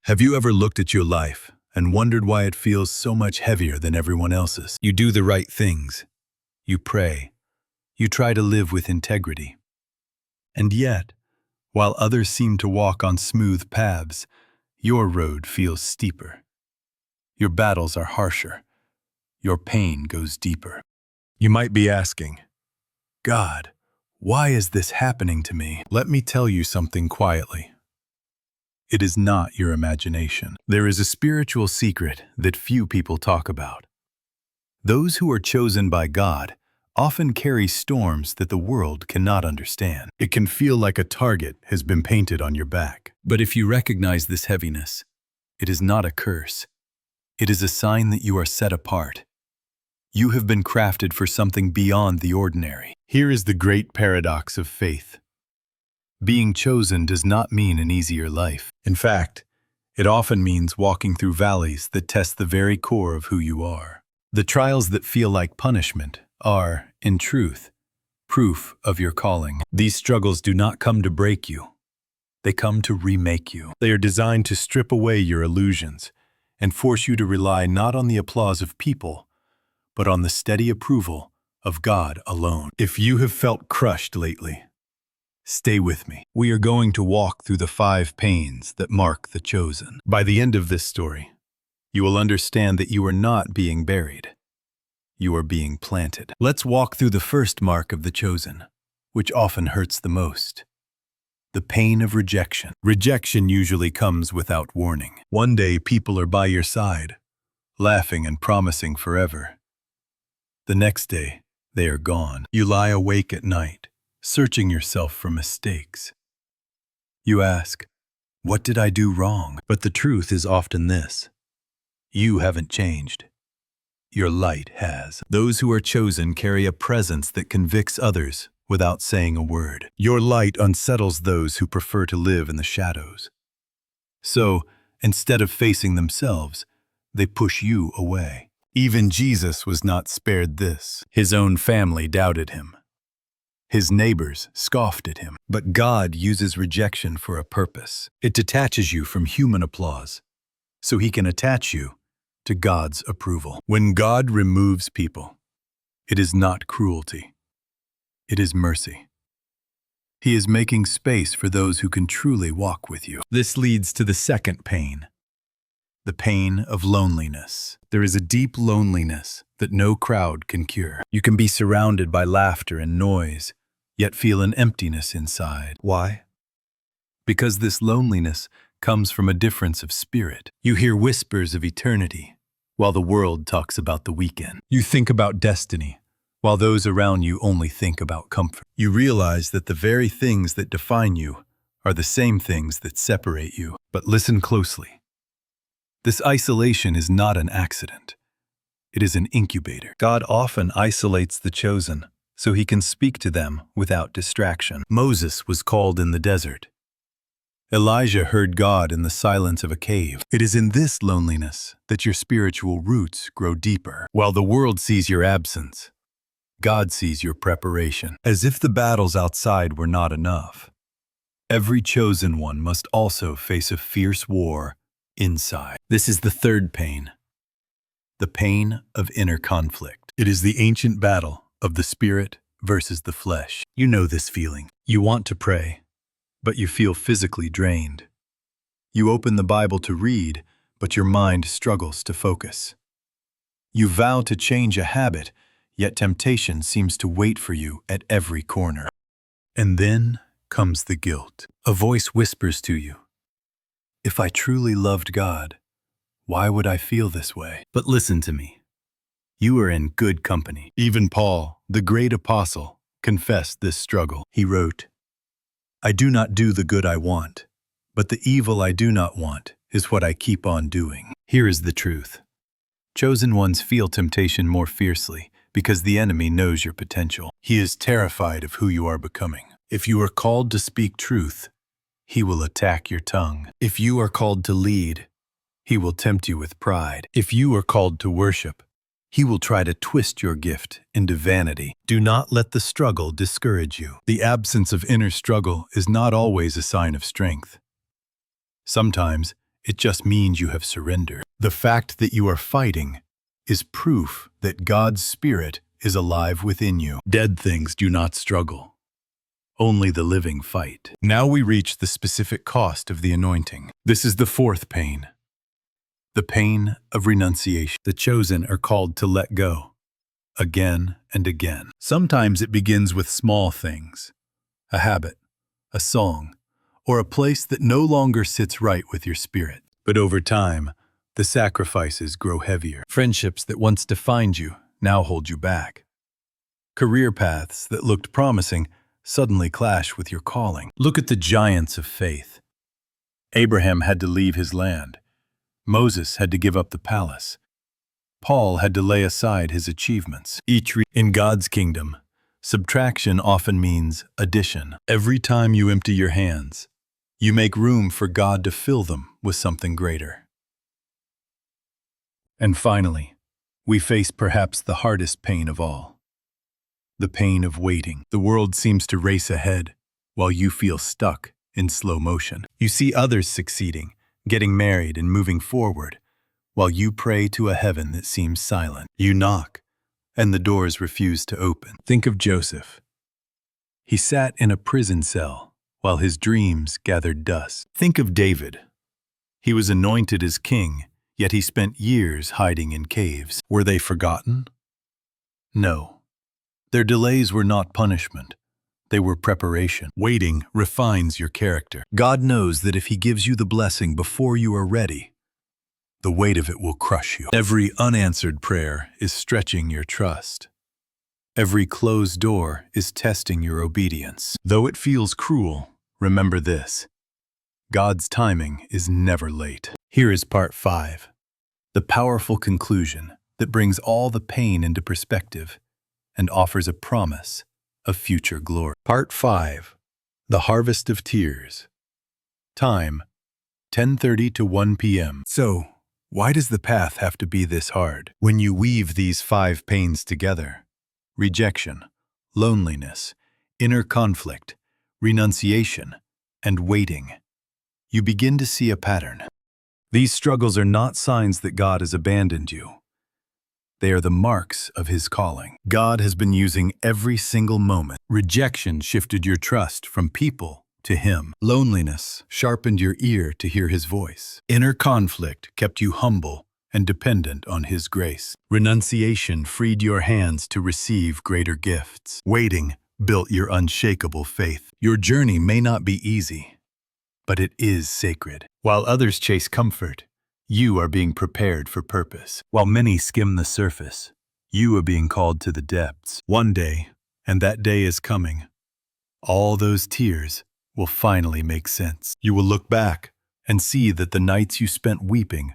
Have you ever looked at your life and wondered why it feels so much heavier than everyone else's? You do the right things. You pray. You try to live with integrity. And yet, while others seem to walk on smooth paths, your road feels steeper. Your battles are harsher. Your pain goes deeper. You might be asking, God, why is this happening to me? Let me tell you something quietly. It is not your imagination. There is a spiritual secret that few people talk about. Those who are chosen by God often carry storms that the world cannot understand. It can feel like a target has been painted on your back. But if you recognize this heaviness, it is not a curse. It is a sign that you are set apart. You have been crafted for something beyond the ordinary. Here is the great paradox of faith. Being chosen does not mean an easier life. In fact, it often means walking through valleys that test the very core of who you are. The trials that feel like punishment are, in truth, proof of your calling. These struggles do not come to break you. They come to remake you. They are designed to strip away your illusions and force you to rely not on the applause of people, but on the steady approval of God alone. If you have felt crushed lately, stay with me. We are going to walk through the 5 pains that mark the chosen. By the end of this story, you will understand that you are not being buried. You are being planted. Let's walk through the first mark of the chosen, which often hurts the most. The pain of rejection. Rejection usually comes without warning. One day people are by your side, laughing and promising forever. The next day, they are gone. You lie awake at night, searching yourself for mistakes. You ask, what did I do wrong? But the truth is often this: you haven't changed. Your light has. Those who are chosen carry a presence that convicts others without saying a word. Your light unsettles those who prefer to live in the shadows. So, instead of facing themselves, they push you away. Even Jesus was not spared this. His own family doubted him. His neighbors scoffed at him. But God uses rejection for a purpose. It detaches you from human applause, so he can attach you to God's approval. When God removes people, it is not cruelty. It is mercy. He is making space for those who can truly walk with you. This leads to the second pain, the pain of loneliness. There is a deep loneliness that no crowd can cure. You can be surrounded by laughter and noise, yet feel an emptiness inside. Why? Because this loneliness comes from a difference of spirit. You hear whispers of eternity, while the world talks about the weekend. You think about destiny, while those around you only think about comfort. You realize that the very things that define you are the same things that separate you. But listen closely. This isolation is not an accident. It is an incubator. God often isolates the chosen so he can speak to them without distraction. Moses was called in the desert. Elijah heard God in the silence of a cave. It is in this loneliness that your spiritual roots grow deeper. While the world sees your absence, God sees your preparation. As if the battles outside were not enough, every chosen one must also face a fierce war inside. This is the third pain, the pain of inner conflict. It is the ancient battle of the spirit versus the flesh. You know this feeling. You want to pray, but you feel physically drained. You open the Bible to read, but your mind struggles to focus. You vow to change a habit, yet temptation seems to wait for you at every corner. And then comes the guilt. A voice whispers to you, if I truly loved God, why would I feel this way? But listen to me. You are in good company. Even Paul, the great apostle, confessed this struggle. He wrote, I do not do the good I want, but the evil I do not want is what I keep on doing. Here is the truth. Chosen ones feel temptation more fiercely because the enemy knows your potential. He is terrified of who you are becoming. If you are called to speak truth, he will attack your tongue. If you are called to lead, he will tempt you with pride. If you are called to worship, he will try to twist your gift into vanity. Do not let the struggle discourage you. The absence of inner struggle is not always a sign of strength. Sometimes It just means you have surrendered. The fact that you are fighting is proof that God's Spirit is alive within you. Dead things do not struggle. Only the living fight. Now we reach the specific cost of the anointing. This is the fourth pain. The pain of renunciation. The chosen are called to let go. Again and again. Sometimes it begins with small things. A habit, a song, or a place that no longer sits right with your spirit. But over time, the sacrifices grow heavier. Friendships that once defined you now hold you back. Career paths that looked promising suddenly clash with your calling. Look at the giants of faith. Abraham had to leave his land. Moses had to give up the palace. Paul had to lay aside his achievements. In God's kingdom, subtraction often means addition. Every time you empty your hands, you make room for God to fill them with something greater. And finally, we face perhaps the hardest pain of all. The pain of waiting. The world seems to race ahead, while you feel stuck in slow motion. You see others succeeding, getting married and moving forward, while you pray to a heaven that seems silent. You knock, and the doors refuse to open. Think of Joseph. He sat in a prison cell, while his dreams gathered dust. Think of David. He was anointed as king, yet he spent years hiding in caves. Were they forgotten? No. Their delays were not punishment. They were preparation. Waiting refines your character. God knows that if He gives you the blessing before you are ready, the weight of it will crush you. Every unanswered prayer is stretching your trust. Every closed door is testing your obedience. Though it feels cruel, remember this: God's timing is never late. Here is part 5, the powerful conclusion that brings all the pain into perspective and offers a promise of future glory. Part 5, the harvest of tears. Time, 10:30 to 1 p.m. So, why does the path have to be this hard? When you weave these 5 pains together, rejection, loneliness, inner conflict, renunciation, and waiting, you begin to see a pattern. These struggles are not signs that God has abandoned you. They are the marks of His calling. God has been using every single moment. Rejection shifted your trust from people to Him. Loneliness sharpened your ear to hear His voice. Inner conflict kept you humble and dependent on His grace. Renunciation freed your hands to receive greater gifts. Waiting built your unshakable faith. Your journey may not be easy, but it is sacred. While others chase comfort, you are being prepared for purpose. While many skim the surface, you are being called to the depths. One day, and that day is coming, all those tears will finally make sense. You will look back and see that the nights you spent weeping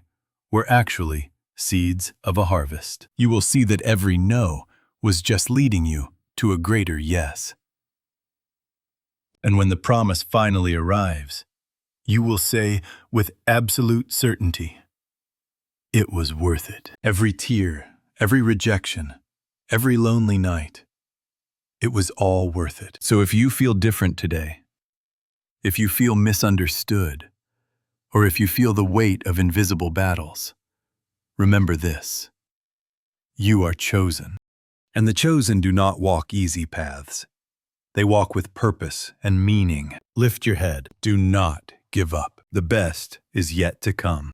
were actually seeds of a harvest. You will see that every no was just leading you to a greater yes. And when the promise finally arrives, you will say with absolute certainty, it was worth it. Every tear, every rejection, every lonely night, it was all worth it. So if you feel different today, if you feel misunderstood, or if you feel the weight of invisible battles, remember this: you are chosen. And the chosen do not walk easy paths. They walk with purpose and meaning. Lift your head. Do not give up. The best is yet to come.